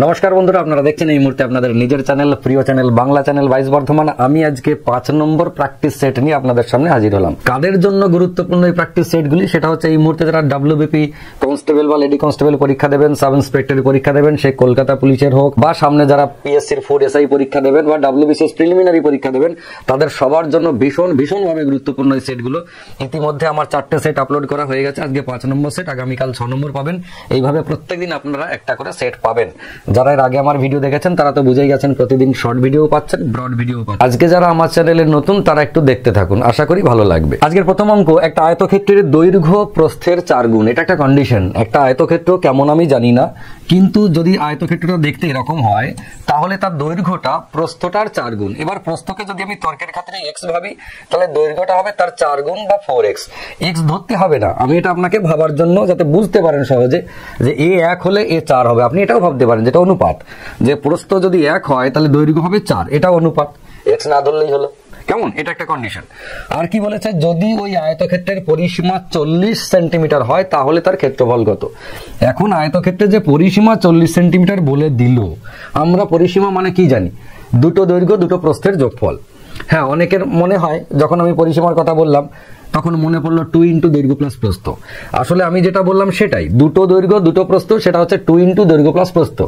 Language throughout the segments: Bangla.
নমস্কার বন্ধুরা, আপনারা দেখছেন এই মুহূর্তে আপনাদের নিজের চ্যানেল, প্রিয় চ্যানেল, বাংলা চ্যানেল 22 বর্ধমান। আমি আজকে 5 নম্বর প্র্যাকটিস সেট নিয়ে আপনাদের সামনে হাজির হলাম। কাদের জন্য গুরুত্বপূর্ণ এই প্র্যাকটিস সেটগুলি, সেটা হচ্ছে এই মুহূর্তে যারা ডব্লিউবিপি কনস্টেবল বা লেডি কনস্টেবল পরীক্ষা দেবেন, সাব ইন্সপেক্টর পরীক্ষা দেবেন, সে কলকাতা পুলিশের হোক বা সামনে যারা পিএসসির 4 এসআই পরীক্ষা দেবেন বা ডব্লিউবিসিএস প্রিলিমিনারি পরীক্ষা দেবেন, তাদের সবার জন্য ভীষণভাবে গুরুত্বপূর্ণ এই সেটগুলো। ইতিমধ্যে আমার 4টে সেট আপলোড করা হয়ে গেছে। আজকে 5 নম্বর সেট, আগামীকাল 6 নম্বর পাবেন। এইভাবে প্রত্যেকদিন আপনারা একটা করে সেট পাবেন। যারা এর আগে আমার ভিডিও দেখেছেন তারা তো বুঝেই গেছেন, প্রতিদিন শর্ট ভিডিও পাচ্ছেন, ব্রড ভিডিও পাচ্ছেন। আজকে যারা আমার চ্যানেলে নতুন তারা একটু দেখতে থাকুন, আশা করি ভালো লাগবে। আজকের প্রথম অঙ্ক, একটা আয়তক্ষেত্রের দৈর্ঘ্য প্রস্থের 4 গুণ। এটা একটা কন্ডিশন। একটা আয়তক্ষেত্র কেমন আমি জানি না, কিন্তু যদি আয়তক্ষেত্রটা দেখতে এরকম হয় তাহলে তার দৈর্ঘ্যটা প্রস্থটার 4 গুণ। এবার প্রস্থকে যদি আমি তর্কের ক্ষেত্রে x ভাবি, তাহলে দৈর্ঘ্যটা হবে তার 4 গুণ বা 4x। x ধরতে হবে না, আমি এটা আপনাকে ভাবার জন্য যাতে বুঝতে পারেন সহজে যে a 1 হলে a 4 হবে। আপনি এটাও ভাবতে পারেন, যেটা অনুপাত, যে প্রস্থ যদি 1 হয় তাহলে দৈর্ঘ্য হবে 4, এটাও অনুপাত, x না ধরলেই হলো। কেমন? এটা একটা কন্ডিশন। আর কি বলেছে, যদি ওই আয়তক্ষেত্রের পরিসীমা 40 সেন্টিমিটার হয় তাহলে তার ক্ষেত্রফল কত। এখন আয়তক্ষেত্রের যে পরিসীমা 40 সেন্টিমিটার বলে দিল, আমরা পরিসীমা মানে কি জানি? দুটো দৈর্ঘ্য দুটো প্রস্থের যোগফল। হ্যাঁ, অনেকের মনে হয় যখন আমি পরিসীমার কথা বললাম তখন মনে পড়লো 2 ইন্টু দৈর্ঘ্য প্লাস প্রস্থ। আসলে আমি যেটা বললাম সেটাই, দুটো দৈর্ঘ্য দুটো প্রস্থ, সেটা হচ্ছে 2 ইন্টু দৈর্ঘ্য প্লাস প্রস্থ।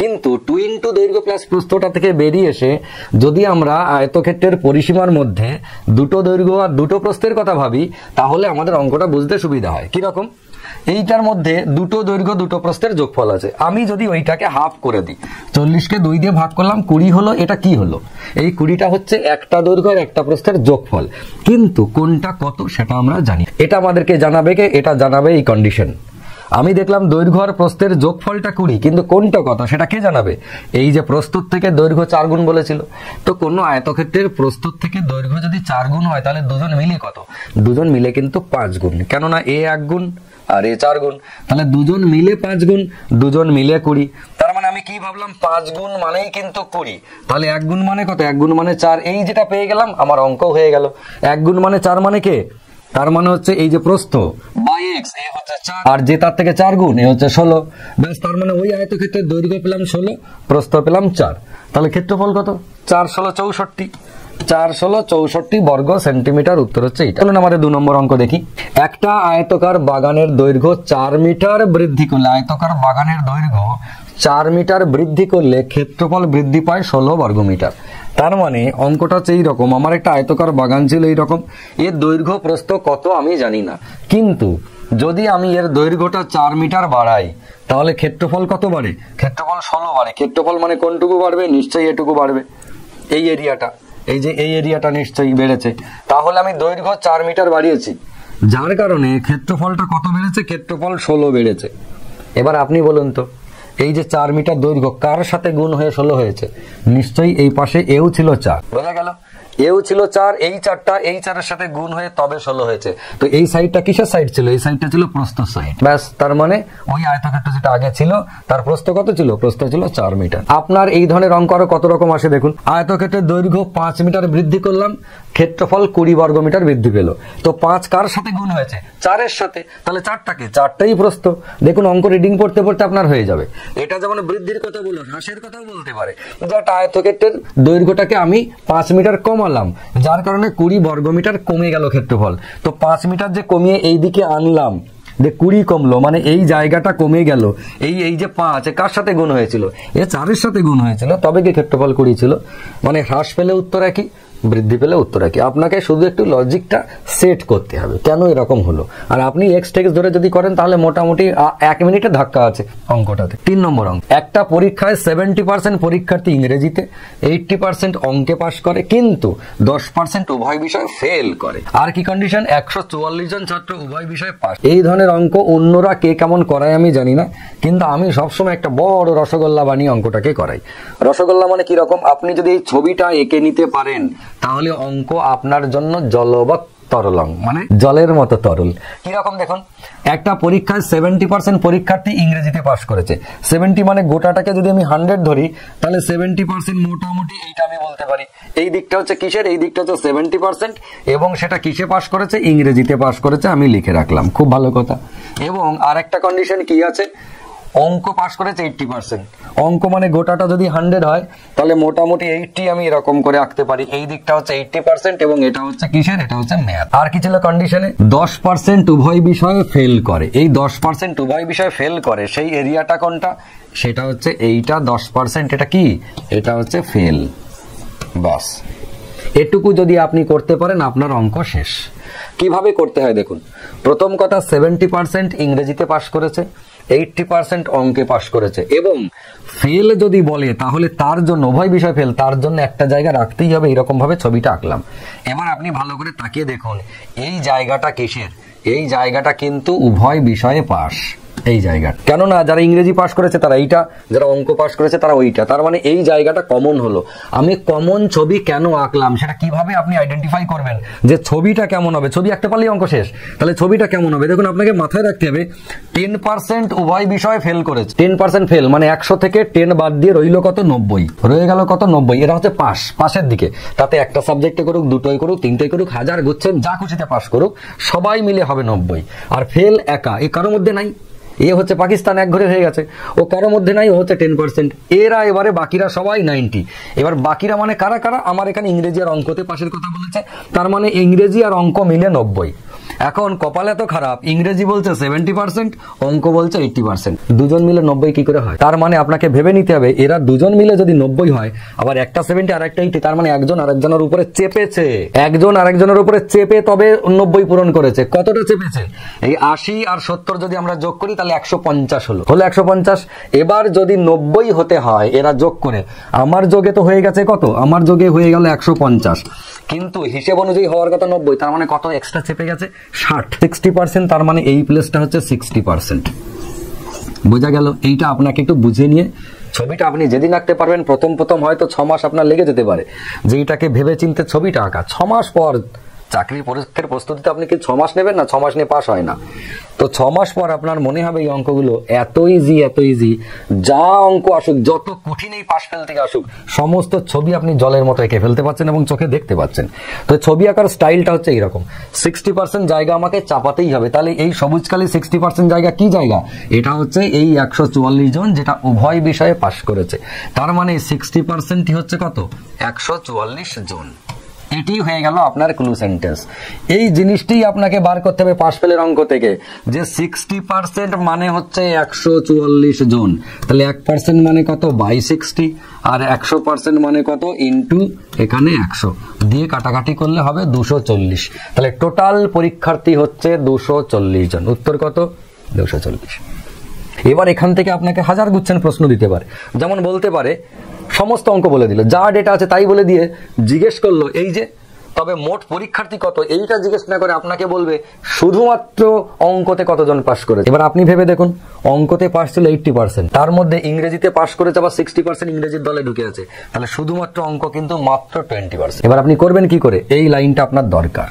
কিন্তু 2 ইন্টু দৈর্ঘ্য প্লাস প্রস্থটা থেকে বেরিয়ে এসে যদি আমরা আয়তক্ষেত্রের পরিসীমার মধ্যে দুটো দৈর্ঘ্য আর দুটো প্রস্থের কথা ভাবি, তাহলে আমাদের অঙ্কটা বুঝতে সুবিধা হয়। কিরকম? এইটার মধ্যে দুটো দৈর্ঘ্য দুটো প্রস্থের যোগফল আছে। আমি যদি ওইটাকে হাফ করে দিই, 40কে 2 দিয়ে ভাগ করলাম, 20 হলো। এটা কি হলো? এই 20টা হচ্ছে একটা দৈর্ঘ্য আর একটা প্রস্থের যোগফল। কিন্তু কোনটা কত সেটা আমরা জানি। এটা আমাদেরকে জানাবে কে? এটা জানাবে এই কন্ডিশন। আমি দেখলাম দৈর্ঘ্য আর প্রস্থের যোগফলটা 20, কিন্তু কোনটা কত সেটা কে জানাবে? এই যে প্রস্থ থেকে দৈর্ঘ্য 4 গুণ বলেছিল, তো কোন আয়তক্ষেত্রের প্রস্থ থেকে দৈর্ঘ্য যদি 4 গুণ হয় তাহলে দুজন মিলে কত? দুজন মিলে কিন্তু 5 গুণ। কেননা এ 1 গুণ আর এ 4 গুণ, তাহলে দুজন মিলে 5 গুণ, দুজন মিলে 20। তার মানে আমি কি ভাবলাম? 5 গুণ মানেই কিন্তু 20। তাহলে 1 গুণ মানে কত? 1 গুণ মানে 4। এই যেটা পেয়ে গেলাম, আমার অঙ্ক হয়ে গেল। 1 গুণ মানে 4 মানে কে? তার মানে হচ্ছে এই যে প্রস্থ বাই x, এ হচ্ছে 4, আর যে তার থেকে 4 গুণ, এ হচ্ছে 16। ব্যাস, তার মানে ওই আয়তক্ষেত্রের দৈর্ঘ্য পেলাম 16, প্রস্থ পেলাম 4। তাহলে ক্ষেত্রফল কত? 4 16 64। 4 16 64 বর্গ সেন্টিমিটার। উত্তর হচ্ছে এটা। চলুন আমাদের 2 নম্বর অঙ্ক দেখি। একটা আয়তকার বাগানের দৈর্ঘ্য 4 মিটার বৃদ্ধি করলে, আয়তকার বাগানের দৈর্ঘ্য 4 মিটার বৃদ্ধি করলে ক্ষেত্রফল বৃদ্ধি পায় 16 বর্গমিটার। তার মানে অঙ্কটা হচ্ছে এইরকম, আমার একটা আয়তকার বাগান ছিল এইরকম, এর দৈর্ঘ্য প্রস্থ কত আমি জানি না, কিন্তু যদি আমি এর দৈর্ঘ্যটা 4 মিটার বাড়াই তাহলে ক্ষেত্রফল কত বাড়ে? ক্ষেত্রফল 16 বাড়ে। ক্ষেত্রফল মানে কোনটুকু বাড়বে? নিশ্চয়ই এটুকু বাড়বে, এই এরিয়াটা, এই যে এই এরিয়াটা নিশ্চয়ই বেড়েছে। তাহলে আমি দৈর্ঘ্য 4 মিটার বাড়িয়েছি, যার কারণে ক্ষেত্রফলটা কত বেড়েছে? ক্ষেত্রফল 16 বেড়েছে। এবার আপনি বলুন তো, এই যে 4 মিটার দৈর্ঘ্য কার সাথে গুণ হয়ে 16 হয়েছে? নিশ্চয়ই এই পাশে এও ছিল 4, বোঝা গেল? এও ছিল 4, এই 4টা এই 4-এর সাথে গুণ হয়ে তবে 16 হয়েছে। তো এই সাইডটা কিসের সাইড ছিল? এই সাইডটা ছিল প্রস্থ সাইড। ব্যাস, তার মানে ওই আয়তক্ষেত্র যেটা আগে ছিল তার প্রস্থ কত ছিল? প্রস্থ ছিল 4 মিটার। আপনার এই ধরনের অঙ্ক আরো কত রকম আসে দেখুন। আয়তক্ষেত্রের দৈর্ঘ্য 5 মিটার বৃদ্ধি করলাম, ক্ষেত্রফল 20 বর্গ মিটার বৃদ্ধি পেল। তো 5 কার সাথে গুণ হয়েছে? 4-এর সাথে। তাহলে 4টাই প্রস্থ। দেখুন, অঙ্ক রিডিং পড়তে পড়তে আপনার হয়ে যাবে। এটা যেমন বৃদ্ধির কথা বললো, হ্রাসের কথাও বলতে পারে। যেটা আয়তক্ষেত্রের দৈর্ঘ্যটাকে আমি 5 মিটার কমালাম, যার কারণে 20 বর্গমিটার কমে গেল ক্ষেত্রফল। তো 5 মিটার যে কমিয়ে এই দিকে আনলাম, যে 20 কমলো, মানে এই জায়গাটা কমে গেল। এই যে 5 কার সাথে গুণ হয়েছিল? এ 4-এর সাথে গুণ হয়েছিল, তবে কি ক্ষেত্রফল 20 ছিল। মানে হ্রাস পেলে উত্তর একই, বৃদ্ধি পেলে উত্তর একই। আপনাকে শুধু একটু লজিকটা সেট করতে হবে, কেন এরকম হলো। আর আপনি এক্স টেক্স ধরে যদি করেন তাহলে মোটামুটি 1 মিনিটে ধাক্কা আছে অঙ্কটাতে। 3 নম্বর অঙ্ক। একটা পরীক্ষায় 70% পরীক্ষার্থী ইংরেজিতে, 80% অঙ্কে পাশ করে, কিন্তু 10% উভয় বিষয়ে ফেল করে। আর কি কন্ডিশন? 144 জন ছাত্র উভয় বিষয়ে পাস। এই ধরনের অঙ্ক অন্যরা কে কেমন করায় আমি জানি না, কিন্তু আমি সবসময় একটা বড় রসগোল্লা বানিয়ে অঙ্কটাকে করাই। রসগোল্লা মানে কি রকম? আপনি যদি এই ছবিটা এঁকে নিতে পারেন তাহলে অঙ্ক আপনার জন্য জলবৎ তরলং, মানে জলের মতো তরল। কিরকম দেখুন, একটা পরীক্ষায় 70% পরীক্ষার্থী ইংরেজিতে পাস করেছে। 70 মানে গোটাটাকে যদি আমি 100 ধরি তাহলে 70% মোটামুটি এইটা আমি বলতে পারি। এই দিকটা হচ্ছে কিসের? এই দিকটা হচ্ছে 70%, এবং সেটা কিসে পাস করেছে? ইংরেজিতে পাস করেছে। আমি লিখে রাখলাম, খুব ভালো কথা। এবং আরেকটা কন্ডিশন কি আছে? অঙ্ক পাস করেছে 80%। অঙ্ক মানে গোটাটা যদি 100 হয় তাহলে মোটামুটি 80 আমি এরকম করে আঁকতে পারি। এই দিকটা হচ্ছে 80% এবং এটা হচ্ছে কিসের, এটা হচ্ছে ম্যাথ। আর কি ছিল কন্ডিশনে, 10% উভয় বিষয়ে ফেল করে। এই 10% উভয় বিষয়ে ফেল করে সেই এরিয়াটা কোনটা, সেটা হচ্ছে এইটা 10%। এটা কি, এটা হচ্ছে ফেল। বাস এটুকু যদি আপনি করতে পারেন আপনার অঙ্ক শেষ। কিভাবে করতে হয় দেখুন, প্রথম কথা 70% ইংরেজিতে পাশ করেছে, 80% অঙ্কে পাশ করেছে, এবং ফেল যদি বলে তাহলে তার জন্য উভয় বিষয় ফেল, তার জন্য একটা জায়গা রাখতেই হবে। এরকম ভাবে ছবিটা আঁকলাম। এবার আপনি ভালো করে তাকিয়ে দেখুন এই জায়গাটা কিসের, এই জায়গাটা কিন্তু উভয় বিষয়ে পাশ। এই জায়গা কেননা যারা ইংরেজি পাস করেছে তারা এইটা, যারা অঙ্ক পাস করেছে তারা ওইটা, তার মানে এই জায়গাটা কমন হলো। আমি কমন ছবি কেন আঁকলাম সেটা কিভাবে আপনি আইডেন্টিফাই করবেন যে ছবিটা কেমন হবে। ছবি আঁকতে পারলেই অঙ্ক শেষ। তাহলে ছবিটা কেমন হবে দেখুন, আপনাকে মাথায় রাখতে হবে 10% উভয় বিষয়ে ফেল করেছে। 10% ফেল মানে 100 থেকে 10 বাদ দিয়ে রইল কত, 90। রয়ে গেল কত, 90। এটা হচ্ছে পাস, পাশের দিকে। তাতে একটা সাবজেক্টে করুক, দুটোই করুক, তিনটেই করুক, হাজার গুচ্ছেন যা খুশিতে পাস করুক, সবাই মিলে হবে 90। আর ফেল একা, এ কারোর মধ্যে নাই। এ হচ্ছে পাকিস্তান, এক ঘরে হয়ে গেছে, ও কারোর মধ্যে নাই, ও হচ্ছে 10%। এরা এবারে বাকিরা সবাই 90। এবার বাকিরা মানে কারা কারা, আমার এখানে ইংরেজি আর অঙ্কতে পাশের কথা বলেছে, তার মানে ইংরেজি আর অঙ্ক মিলে 90। এখন কপাল এত খারাপ, ইংরেজি বলছে 70%, অঙ্ক বলছে 80%। দুজন মিলে 90 কি করে হয়? তার মানে আপনাকে ভেবে নিতে হবে এরা দুজন মিলে যদি 90 হয়, আবার একটা 70 আর একটা 80, তার মানে একজন আরেকজনের উপরে চেপেছে, একজন আরেকজনের উপরে চেপে তবে 90 পূরণ করেছে। কতটা চেপেছে? এই 80 আর 70 যদি আমরা যোগ করি তাহলে 150 হলো 150। এবার যদি 90 হতে হয় এরা যোগ করে, আমার যোগে তো হয়ে গেছে কত, আমার যোগে হয়ে গেল 150, কিন্তু হিসেব অনুযায়ী হওয়ার কথা 90, তার মানে কত এক্সট্রা চেপে গেছে, 60। 60%, তার মানে এই প্লেসটা হচ্ছে 60%। বোঝা গেল? এইটা আপনাকে একটু বুঝে নিয়ে ছবিটা আপনি যেদিন আঁকতে পারবেন, প্রথম প্রথম হয়তো 6 মাস আপনার লেগে যেতে পারে যে এইটাকে ভেবে চিন্তে ছবিটা আঁকা। 6 মাস পর চাকরি পরীক্ষার প্রস্তুতিতে আপনি কি 6 মাস নেবেন না? 6 মাস নিয়ে পাস হয় না। তো 6 মাস পর আপনার মনে হবে এই অঙ্কগুলো এত ইজি, এত ইজি, যা অঙ্ক আসুক, যত কঠিন এই পাশ ফেল থেকে আসুক, সমস্ত ছবি আপনি জলের মতো এঁকে ফেলতে পারছেন এবং চোখে দেখতে পাচ্ছেন। তো ছবি আঁকার স্টাইলটা হচ্ছে এইরকম। 60% জায়গা আমাকে চাপাতেই হবে। তাহলে এই সবুজকালী 60% জায়গা কি জায়গা? এটা হচ্ছে এই 144 জন যেটা উভয় বিষয়ে পাশ করেছে। তার মানে 60% হচ্ছে কত, 144 জন। এটি হয়ে গেল আপনার ক্লু সেন্টেন্স। এই জিনিসটি আপনাকে বার করতে হবে পাশ ফেলের অঙ্ক থেকে, যে 60% মানে হচ্ছে 144 জন। তাহলে 1% মানে কত, বাই 60, আর 100% মানে কত, ইন্টু এখানে 100 দিয়ে কাটাকাটি করলে হবে 240। তাহলে টোটাল পরীক্ষার্থী হচ্ছে 240 জন। উত্তর কত, 240। এবার এখান থেকে আপনাকে হাজার গুচ্ছেন প্রশ্ন দিতে পারে। যেমন বলতে পারে সমস্ত অঙ্ক বলে দিল, যা ডেটা আছে তাই বলে দিয়ে জিজ্ঞেস করলো এই যে তবে মোট পরীক্ষার্থী কত, এইটা জিজ্ঞেস না করে আপনাকে বলবে শুধুমাত্র অঙ্কতে কতজন পাস করেছে। এবার আপনি ভেবে দেখুন, অঙ্কতে পাস ছিল 80%, তার মধ্যে ইংরেজিতে পাস করেছে আবার 60% ইংরেজির দলে ঢুকে আছে, তাহলে শুধুমাত্র অঙ্ক কিন্তু মাত্র 20%। এবার আপনি করবেন কি করে, এই লাইনটা আপনার দরকার।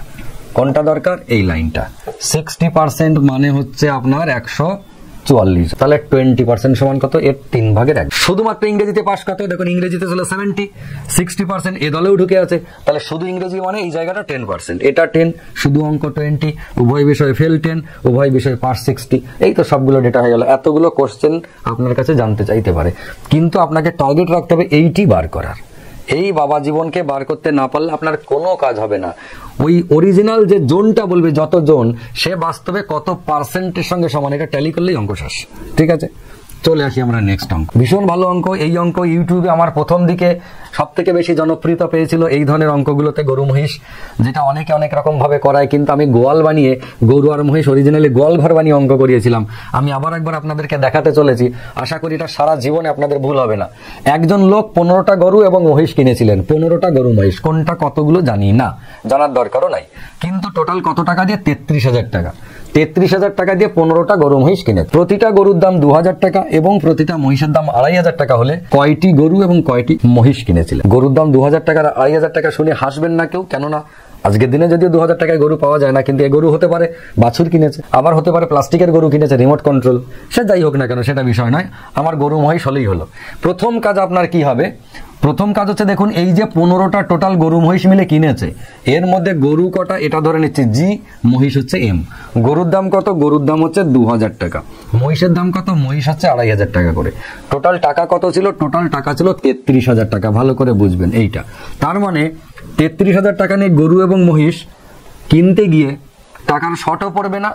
কোনটা দরকার? এই লাইনটা। 60% মানে হচ্ছে আপনার 144, তাহলে 20% সমান কত, এর 3 ভাগের 1। শুধুমাত্র ইংরেজিতে পাস কত, দেখুন ইংরেজিতে ছিল 70, 60% এ দলেও ঢুকে আছে, তাহলে শুধু ইংরেজি মানে এই জায়গাটা 10%, এটা 10, শুধু অঙ্ক 20, উভয় বিষয়ে ফেল 10, উভয় বিষয়ে পাস 60। এই তো সবগুলো ডেটা হয়ে গেল। এতগুলো কোশ্চেন আপনার কাছে জানতে চাইতে পারে, কিন্তু আপনাকে টার্গেট রাখতে হবে এইটি বার করার। এই বাবা জীবনকে বার করতে না পারলে আপনার কোনো কাজ হবে না। ওই অরিজিনাল যে জোনটা বলবে, যত জোন, সে বাস্তবে কত পার্সেন্টের সঙ্গে সমান, এটা ট্যালি করলেই অঙ্ক শেষ। ঠিক আছে, চলে আসি আমরা নেক্সট অঙ্ক। ভীষণ ভালো অঙ্ক। এই অঙ্ক ইউটিউবে আমার প্রথম দিকে সব থেকে বেশি জনপ্রিয়তা পেয়েছিল এই ধরনের অঙ্কগুলোতে, গরু মহিষ, যেটা অনেকে অনেক রকম ভাবে করায়, কিন্তু আমি গোয়াল বানিয়ে, গরু আর মহিষ অরিজিনালি গোয়াল ঘর বানিয়ে অঙ্ক করিয়েছিলাম। আমি আবার একবার আপনাদেরকে দেখাতে চলেছি, আশা করি এটা সারা জীবনে আপনাদের ভুল হবে না। একজন লোক 15টা গরু এবং মহিষ কিনেছিলেন, 15টা গরু মহিষ, কোনটা কতগুলো জানি না, জানার দরকারও নাই, কিন্তু টোটাল কত টাকা দিয়ে, 33,000 টাকা। 33,000 টাকা দিয়ে 15টা গরু মহিষ কিনে, প্রতিটা গরুর দাম 2,000 টাকা এবং প্রতিটা মহিষের দাম 2,500 টাকা হলে কয়টি গরু এবং কয়টি মহিষ কিনেছিলেন? গরুর দাম 2,000 টাকা আর 2,500 টাকা শুনে হাসবেন না কেউ, কেননা আজকের দিনে যদিও 2,000 টাকায় গরু পাওয়া যায় না, কিন্তু এই গরু হতে পারে বাছুর কিনেছে, আবার হতে পারে প্লাস্টিকের গরু কিনেছে, রিমোট কন্ট্রোল, সে যাই হোক না কেন সেটা বিষয় নয়, আমার গরু মহিষ হলেই হলো। প্রথম কাজ আপনার কি হবে, প্রথম কাজ হচ্ছে দেখুন এই যে 15টা টোটাল গরু মহিষ মিলে কিনেছে, এর মধ্যে গরু কটা এটা ধরে নিচ্ছে জি, মহিষ হচ্ছে এম। গরুর দাম কত? গরুর দাম হচ্ছে 2000 টাকা। মহিষের দাম কত? মহিষ হচ্ছে 2500 টাকা করে। টোটাল টাকা কত ছিল? টোটাল টাকা ছিল 33,000 টাকা। ভালো করে বুঝবেন এইটা। তার মানে 33,000 টাকা নিয়ে গরু এবং মহিষ কিনতে গিয়ে টাকার শর্টও পড়বে না,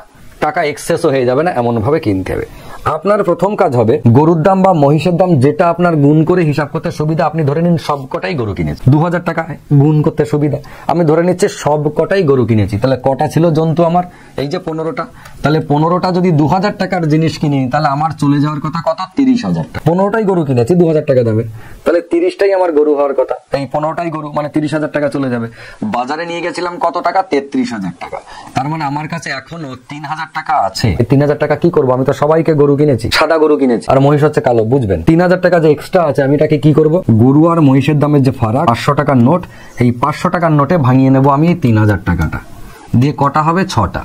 টাকা এক্সেসও হয়ে যাবে না, এমন ভাবে কিনতে হবে। আপনার প্রথম কাজ হবে গরুর দাম বা মহিষের দাম যেটা আপনার গুণ করে হিসাব করতে সুবিধা, আপনি ধরে নিন সবকটাই গরু কিনেছি। 2000 টাকা গুণ করতে সুবিধা, আমি ধরে নিচ্ছি সবকটাই গরু কিনেছি। তাহলে কটা ছিল জন্তু আমার? এই যে 15টা। তাহলে 15টা যদি 2000 টাকার জিনিস কিনি, তাহলে আমার চলে যাওয়ার কথা কত? 30,000 টাকা। 15টাই গরু কিনেছি 2000 টাকা দামে, তাহলে 30টাই আমার গরু হওয়ার কথা। এই 15টাই গরু মানে 30,000 টাকা চলে যাবে। বাজারে নিয়ে গেছিলাম কত টাকা? 33,000 টাকা। তার মানে আমার কাছে এখনো 3,000 টাকা আছে। 3,000 টাকা কি করবো? আমি তো সবাইকে গরু কিনেছি, সাদা গরু কিনেছি, আর মহিষ হচ্ছে কালো। বুঝবেন 3,000 টাকা যে এক্সট্রা আছে, আমি এটাকে কি করব? গরু আর মহিষের দামের যে ফারাক 500 টাকার নোট, এই 500 টাকার নোটে ভাঙিয়ে নেব আমি এই 3,000 টাকাটা দিয়ে। কটা হবে? 6টা।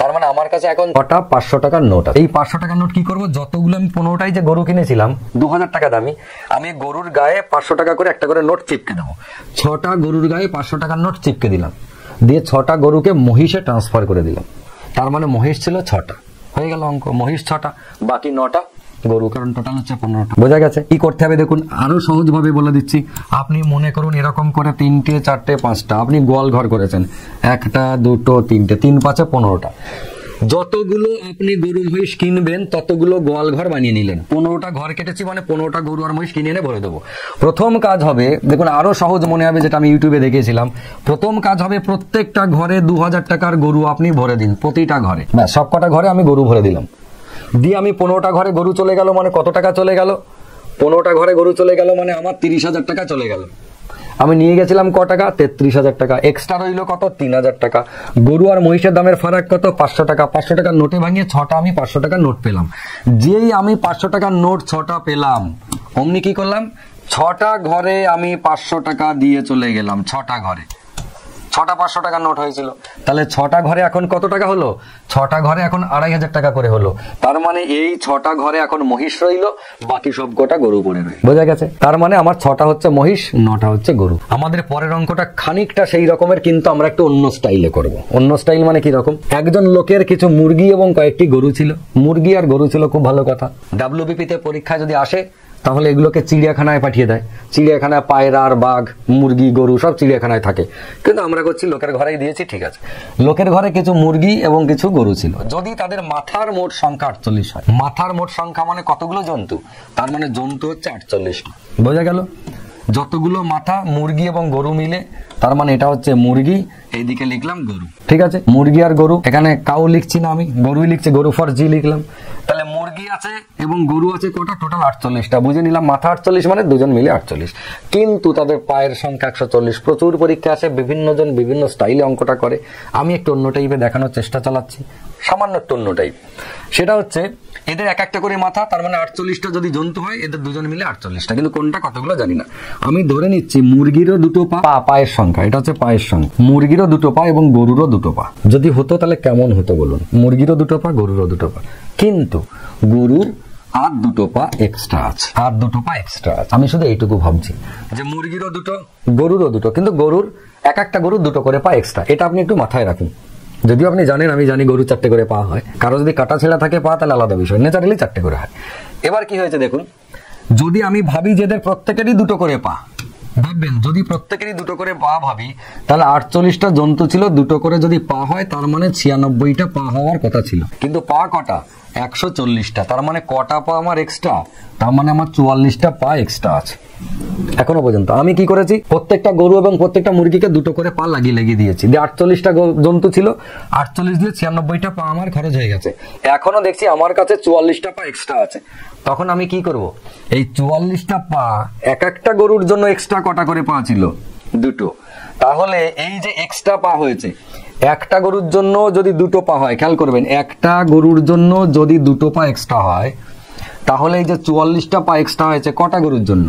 তার মানে আমার কাছে এখন 6টা 500 টাকার নোট। এই 500 টাকার নোট কি করব? যতগুলো আমি 15টাই যে গরু কিনেছিলাম 2000 টাকা দামি, আমি গরুর গায়ে 500 টাকা করে একটা করে নোট চিপকে দেবো। 6টা গরুর গায়ে 500 টাকার নোট চিপকে দিলাম, দিয়ে 6টা গরুকে মহিষে ট্রান্সফার করে দিলাম। তার মানে মহিষ ছিল 6টা, হয়ে গেল অঙ্ক। মহিষ 6টা, বাকি 9টা গরু, কারণ টোটাল হচ্ছে 15টা। বোঝা গেছে? কি করতে হবে দেখুন, আরো সহজ ভাবে বলে দিচ্ছি। আপনি মনে করুন এরকম করে 3টে 4টে 5টা আপনি গোয়াল ঘর করেছেন, 1টা 2টো 3টে, 3 5 15টা। যতগুলো আপনি গরু মহিষ কিনবেন ততগুলো গোয়াল ঘর বানিয়ে নিলেন। 15টা ঘর কেটেছি মানে 15টা গরু আর মহিষ কিনে এনে ভরে দেবো। প্রথম কাজ হবে দেখুন, আরো সহজ মনে হবে, যেটা আমি ইউটিউবে দেখেছিলাম। প্রথম কাজ হবে প্রত্যেকটা ঘরে 2000 টাকার গরু আপনি ভরে দিন, প্রতিটা ঘরে। ব্যাস, সবকটা ঘরে আমি গরু ভরে দিলাম। দিয়ে আমি 15টা ঘরে গরু চলে গেল মানে কত টাকা চলে গেল? 15টা ঘরে গরু চলে গেল মানে আমার 30,000 টাকা চলে গেল। আমি নিয়ে গেছিলাম ক টাকা? 33,000 টাকা। এক্সট্রা রইল কত? 3,000 টাকা। গরু আর মহিষের দামের ফারাক কত? 500 টাকা। 500 টাকার নোটে ভাঙিয়ে 6টা আমি 500 টাকার নোট পেলাম। যেই আমি 500 টাকার নোট 6টা পেলাম, অমনি কি করলাম? 6টা ঘরে আমি 500 টাকা দিয়ে চলে গেলাম। 6টা ঘরে 6টা 500 টাকার নোট হয়েছিল। তাহলে 6টা ঘরে এখন কত টাকা হলো? 6টা ঘরে এখন 2,500 টাকা করে হলো। তার মানে এই 6টা ঘরে এখন মহিষ রইল, বাকি সব কটা গরু পড়ে রইল। বোঝা গেছে? তার মানে আমার 6টা হচ্ছে মহিষ, 9টা হচ্ছে গরু। আমাদের পরের অঙ্কটা খানিকটা সেই রকমের, কিন্তু আমরা একটু অন্য স্টাইলে করব। অন্য স্টাইল মানে কি রকম? একজন লোকের কিছু মুরগি এবং কয়েকটি গরু ছিল। মুরগি আর গরু ছিল, খুব ভালো কথা। WBP তে পরীক্ষায় যদি আসে তাহলে এগুলোকে চিড়িয়াখানায় পাঠিয়ে দেয়। চিড়িয়াখানায় পায়রা আর বাঘ, মুরগি, গরু সব চিড়িয়াখানায় থাকে, কিন্তু আমরা করছি লোকের ঘরেই দিয়েছি। ঠিক আছে, লোকের ঘরে কিছু মুরগি এবং কিছু গরু ছিল। যদি তাদের মাথার মোট সংখ্যা 48 হয়, মাথার মোট সংখ্যা মানে কতগুলো জন্তু? তার মানে জন্তু হচ্ছে 48। বোঝা গেল? যতগুলো মাথা মুরগি এবং গরু মিলে, তার মানে এটা হচ্ছে মুরগি, এইদিকে লিখলাম গরু। ঠিক আছে, মুরগি আর গরু। এখানে কাউ লিখছি না আমি, গরুই লিখছি, গরু ফর জি লিখলাম। তাহলে মুরগি আছে এবং গরু আছে কটা? টোটাল 48টা। বুঝে নিলাম মাথা 48 মানে দুজন মিলে 48, কিন্তু তাদের পায়ের সংখ্যা 140। প্রচুর পরীক্ষা আসে, বিভিন্ন জন বিভিন্ন স্টাইলে অঙ্কটা করে। আমি একটু অন্য টাইপে দেখানোর চেষ্টা চালাচ্ছি, সামান্য একটু অন্য টাইপ। সেটা হচ্ছে এদের এক একটা করে মাথা, তার মানে 48টা যদি জন্তু হয়, এদের দুজন মিলে 48টা, কিন্তু কোনটা কতগুলো জানি না। আমি ধরে নিচ্ছি মুরগিরও 2টো পা, পায়ের সংখ্যা, এটা হচ্ছে পায়ের সংখ্যা। মুরগিরও 2টো পা এবং গরুরও 2টো পা। যদি হতো তাহলে কেমন হতো বলুন? মুরগিরও 2টো পা, গরুরও 2টো পা, কিন্তু গরুর আর 2টো পা এক্সট্রা আছে, আর 2টো পা এক্সট্রা আছে। আমি শুধু এইটুকু ভাবছি যে মুরগিরও 2টো, গরুরও 2টো, কিন্তু গরুর এক একটা গরুর 2টো করে পা এক্সট্রা। এটা আপনি একটু মাথায় রাখুন। যদিও আপনি জানেন, আমি জানি গরু 4টে করে পা হয়, কারো যদি কাটা ছেঁড়া থাকে পা তাহলে আলাদা বিষয়, ন্যাচারালি 4টে করে হয়। এবার কি হয়েছে দেখুন, যদি আমি ভাবি যে এদের প্রত্যেকেরই 2টো করে পা, ভাববেন যদি প্রত্যেকেরই 2টো করে পা ভাবি, তাহলে 48টা জন্তু ছিল, 2টো করে যদি পা হয় তার মানে 96টা পা হওয়ার কথা ছিল, কিন্তু পা কটা? 140টা। তার মানে কটা পা আমার এক্সট্রা? তার মানে আমার 44টা পা এক্সট্রা আছে। এখনো পর্যন্ত আমি কি করেছি? প্রত্যেকটা গরু এবং প্রত্যেকটা মুরগিকে 2টো করে পা লাগিয়ে দিয়েছি। যে 48টা জন্তু ছিল, 48 দিয়ে 96টা পা আমার খরচ হয়ে গেছে। এখনো দেখছি আমার কাছে 44টা পা এক্সট্রা আছে। তখন আমি কি করব? এই 44টা পা, এক একটা গরুর জন্য এক্সট্রা কটা করে পা ছিল? 2টো। তাহলে এই যে এক্সট্রা পা হয়েছে, একটা গরুর জন্য যদি 2টো পা হয়, খেয়াল করবেন, একটা গরুর জন্য যদি 2টো পা এক্সট্রা হয়, তাহলে এই যে 44টা পা এক্সট্রা হয়েছে কটা গরুর জন্য?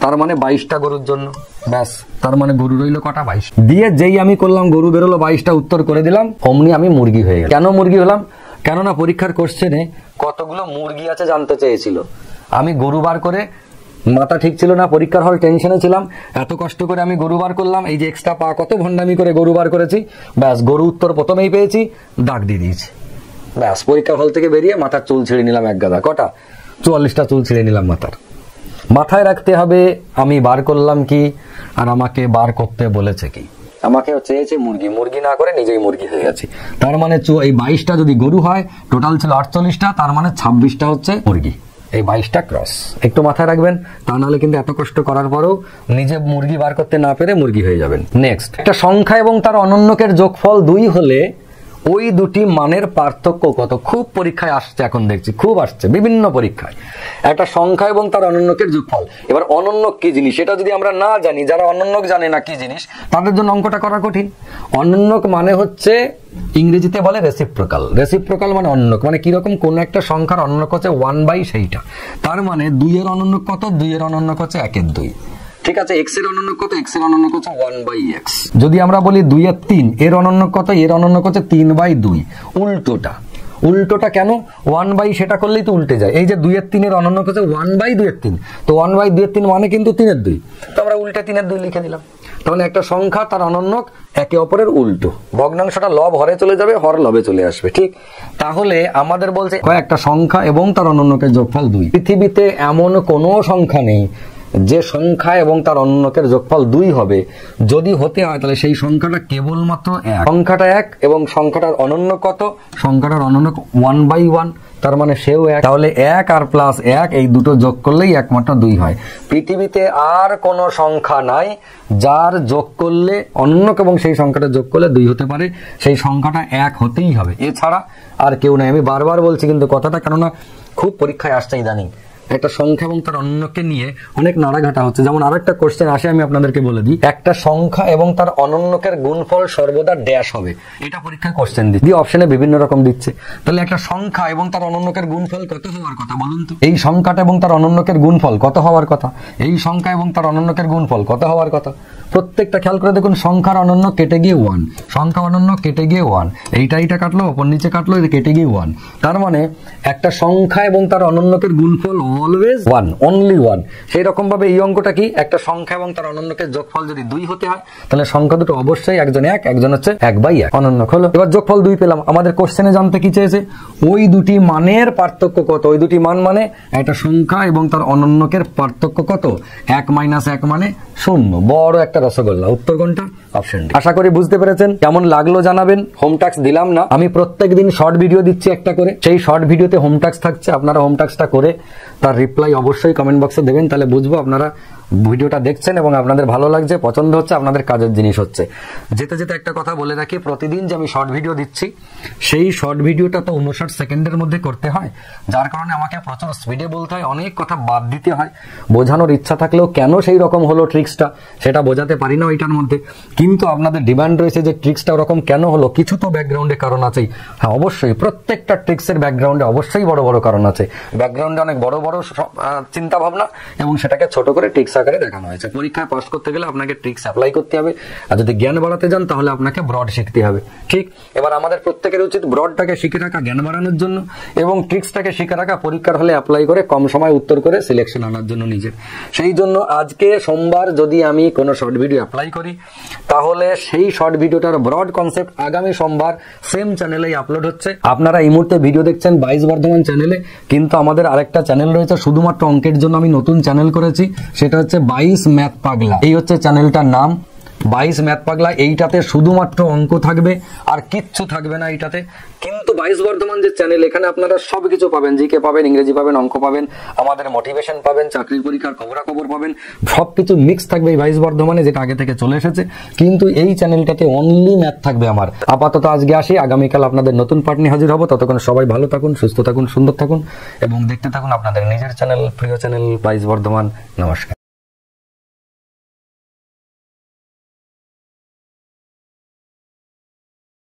তার মানে 22টা গরুর জন্য। ব্যাস, তার মানে গরু রইল কটা? 22। দিয়ে যেই আমি করলাম গরু বেরোলো 22টা, উত্তর করে দিলাম, অমনি আমি মুরগি হয়ে গেলাম। কেন মুরগি হলাম? কেননা পরীক্ষার কোশ্চেনে কতগুলো মুরগি আছে জানতে চেয়েছিল। আমি গরু বার করে মাথা ঠিক ছিল না, পরীক্ষার হল টেনশনে ছিলাম, এত কষ্ট করে আমি গরু বার করলাম, এই যে এক্সট্রা পা কত ভণ্ডামি করে গরু বার করেছি, ব্যাস গরু উত্তর প্রথমেই পেয়েছি, দাগ দিয়ে দিয়েছি, ব্যাস পরীক্ষার হল থেকে বেরিয়ে মাথার চুল ছিঁড়ে নিলাম এক গাদা, কটা 44টা চুল ছিঁড়ে নিলাম মাথার। মাথায় রাখতে হবে আমি বার করলাম কি আর আমাকে বার করতে বলেছে কি। আমাকে চেয়েছে মুরগি, মুরগি না করে নিজেই মুরগি হয়ে গেছি, তার মানে এই 22টা যদি গরু হয়, টোটাল ছিল 48টা, তার মানে 26টা হচ্ছে মুরগি, এই 22টা ক্রস। একটু মাথায় রাখবেন, তা নাহলে কিন্তু এত কষ্ট করার পরেও নিজে মুরগি বার করতে না পেরে মুরগি হয়ে যাবেন। নেক্সট, একটা সংখ্যা এবং তার অনন্যকের যোগফল 2 হলে ওই দুটি মানের পার্থক্য কত? খুব পরীক্ষায় আসছে, এখন দেখছি খুব আসছে বিভিন্ন পরীক্ষায়, একটা সংখ্যা এবং তার অনন্যকের যোগফল। এবার অনন্যক কি জিনিস সেটা যদি আমরা না জানি, যারা অনন্যক জানে না কি জিনিস, তাদের জন্য অঙ্কটা করা কঠিন। অনন্যক মানে হচ্ছে ইংরেজিতে বলে রেসিপ্রোকাল। রেসিপ্রোকাল মানে অনন্যক, মানে কিরকম, কোন একটা সংখ্যার অনন্যক হচ্ছে 1/, সেইটা, তার মানে 2 এর অনন্যক কত? 2 এর অনন্যক হচ্ছে 1/2। ঠিক আছে, x এর অনন্যক কত? x এর অনন্যক হচ্ছে 1/x। যদি আমরা বলি 2 এর 3, এর অনন্যক কত? এর অনন্যক হচ্ছে 3/2। উল্টোটা কেন? 1/, সেটা করলেই তো উল্টে যায়। এই যে 2 এর 3 এর অনন্যক হচ্ছে 1/2 এর 3, তো 1/2 এর 3 মানে কিন্তু 3 এর 2, তো আমরা উল্টে 3 এর 2 লিখে দিলাম। তাহলে একটা সংখ্যা তার অনন্যক একে অপরের উল্টো, ভগ্নাংশটা লব হরে চলে যাবে, হর লবে চলে আসবে। ঠিক, তাহলে আমাদের বলছে একটা সংখ্যা এবং তার অনন্যকের যোগফল 2। পৃথিবীতে এমন কোনো সংখ্যা নেই যে সংখ্যা এবং তার অনন্যকের যোগফল 2 হবে। যদি হতে হয় তাহলে সেই সংখ্যাটা কেবলমাত্র 1। সংখ্যাটা 1 এবং সংখ্যাটার অনন্য কত? সংখ্যাটার অনন্য 1/1, তার মানে সেও 1। তাহলে 1 আর প্লাস 1 এই দুটো যোগ করলেই একমাত্র 2 হয়। পৃথিবীতে আর কোনো সংখ্যা নাই যার যোগ করলে অনন্যক এবং সেই সংখ্যাটা যোগ করলে 2 হতে পারে, সেই সংখ্যাটা 1 হতেই হবে, এছাড়া আর কেউ নাই। আমি বারবার বলছি কিন্তু কথাটা, কেননা খুব পরীক্ষায় আসছে ইদানিং একটা সংখ্যা এবং তার অনন্যকে নিয়ে অনেক নাড়াঘাটা হচ্ছে। যেমন আরেকটা কোশ্চেন আসে, আমি আপনাদেরকে বলে দিই, একটা সংখ্যা এবং তার অনন্যকের গুণফল সর্বদা ড্যাশ হবে, এটা পরীক্ষায় কোশ্চেন দিচ্ছে, অপশনে বিভিন্ন রকম দিচ্ছে। তাহলে একটা সংখ্যা এবং তার অনন্যকের গুণফল কত হওয়ার কথা বলুন তো? এই সংখ্যাটা এবং তার অনন্যকের গুণফল কত হওয়ার কথা? এই সংখ্যা এবং তার অনন্যকের গুণফল কত হওয়ার কথা? প্রত্যেকটা খেয়াল করে দেখুন, সংখ্যার অনন্য কেটে গিয়ে 1, সংখ্যা অনন্য কেটে গিয়ে 1, এইটা কাটলো, ওপর নিচে কাটলো, কেটে গিয়ে 1। তার মানে একটা সংখ্যা এবং তার অনন্যকের গুণফল অলওয়েজ 1, অনলি 1। সেই রকম ভাবে এই অঙ্কটা কি, একটা সংখ্যা এবং তার অনন্যকের যোগফল যদি 2 হতে হয়, তাহলে সংখ্যা দুটো অবশ্যই একজন 1, একজন হচ্ছে 1/1, অনন্যক হলো। এবার যোগফল 2 পেলাম, আমাদের কোশ্চেনে জানতে কি চেয়েছে? ওই দুটি মানের পার্থক্য কত? ওই দুটি মান মানে একটা সংখ্যা এবং তার অনন্যকের পার্থক্য কত? 1 - 1 মানে 0। বড় একটা রসগোল্লা। উত্তর কোনটা? Option D. আশা করি বুঝতে পেরেছেন। কেমন লাগলো জানাবেন। হোম টাস্ক দিলাম না, আমি প্রত্যেকদিন শর্ট ভিডিও দিচ্ছি একটা করে, সেই শর্ট ভিডিওতে হোম টাস্ক থাকছে, আপনারা হোম টাস্কটা করে তার রিপ্লাই অবশ্যই কমেন্ট বক্সে দেবেন, তাহলে বুঝবো আপনারা ভিডিওটা দেখছেন এবং আপনাদের ভালো লাগছে, পছন্দ হচ্ছে, আপনাদের কাজের জিনিস হচ্ছে। যেতে যেতে একটা কথা বলে রাখি, প্রতিদিন যে আমি শর্ট ভিডিও দিচ্ছি, সেই শর্ট ভিডিওটা তো 59 সেকেন্ডের মধ্যে করতে হয়, যার কারণে আমাকে প্রচুর স্পিডে বলতে হয়, অনেক কথা বাদ দিতে হয়। বোঝানোর ইচ্ছা থাকলেও কেন সেই রকম হলো ট্রিক্সটা, সেটা বোঝাতে পারি না ওইটার মধ্যে। কিন্তু আপনাদের ডিমান্ড রয়েছে যে ট্রিক্সটা ওরকম কেন হলো, কিছু তো ব্যাকগ্রাউন্ডে কারণ আছেই। হ্যাঁ, অবশ্যই প্রত্যেকটা ট্রিক্সের ব্যাকগ্রাউন্ডে অবশ্যই বড় বড় কারণ আছে, ব্যাকগ্রাউন্ডে অনেক বড় বড় চিন্তা ভাবনা, এবং সেটাকে ছোট করে ট্রিক্স আকারে দেখানো হয়েছে। পরীক্ষায় পাস করতে গেলে আপনাকে ট্রিক্স অ্যাপ্লাই করতে হবে, আর যদি জ্ঞান বাড়াতে যান তাহলে আপনাকে ব্রড শিখতে হবে। ঠিক, এবার আমাদের প্রত্যেকের উচিত ব্রডটাকে শিখে রাখা জ্ঞান বাড়ানোর জন্য, এবং ট্রিক্সটাকে শিখে রাখা পরীক্ষার হলে অ্যাপ্লাই করে কম সময় উত্তর করে সিলেকশন আনার জন্য নিজের। সেই জন্য আজকে সোমবার যদি আমি কোনো শর্ট ভিডিও অ্যাপ্লাই করি, তাহলে সেই শর্ট ভিডিওটার ব্রড কনসেপ্ট আগামী সোমবার সেম চ্যানেলেই আপলোড হচ্ছে। আপনারা এই মুহূর্তে ভিডিও দেখছেন 22 বর্ধমান চ্যানেলে, কিন্তু আমাদের আরেকটা চ্যানেল রয়েছে শুধুমাত্র অঙ্কের জন্য, আমি নতুন চ্যানেল করেছি, সেটা হচ্ছে 22 ম্যাথ পাগলা। এই হচ্ছে চ্যানেলটার নাম, 22 ম্যাথ পাগলা। এইটাতে শুধুমাত্র অঙ্ক থাকবে, আর কিচ্ছু থাকবে না এইটাতে। কিন্তু 22 বর্ধমান যে চ্যানেল, এখানে আপনারা সবকিছু পাবেন, জিকে পাবেন, ইংরেজি পাবেন, অঙ্ক পাবেন, আমাদের মোটিভেশন পাবেন, চাকরির পরীক্ষার খবরাখবর পাবেন, সবকিছু মিক্স থাকবে এই 22 বর্ধমানে, যেটা আগে থেকে চলে এসেছে। কিন্তু এই চ্যানেলটাতে অনলি ম্যাথ থাকবে আমার। আপাতত আজকে আসি, আগামীকাল আপনাদের নতুন পার্ট নিয়ে হাজির হবো। ততক্ষণ সবাই ভালো থাকুন, সুস্থ থাকুন, সুন্দর থাকুন, এবং দেখতে থাকুন আপনাদের নিজের চ্যানেল, প্রিয় চ্যানেল 22 বর্ধমান। নমস্কার।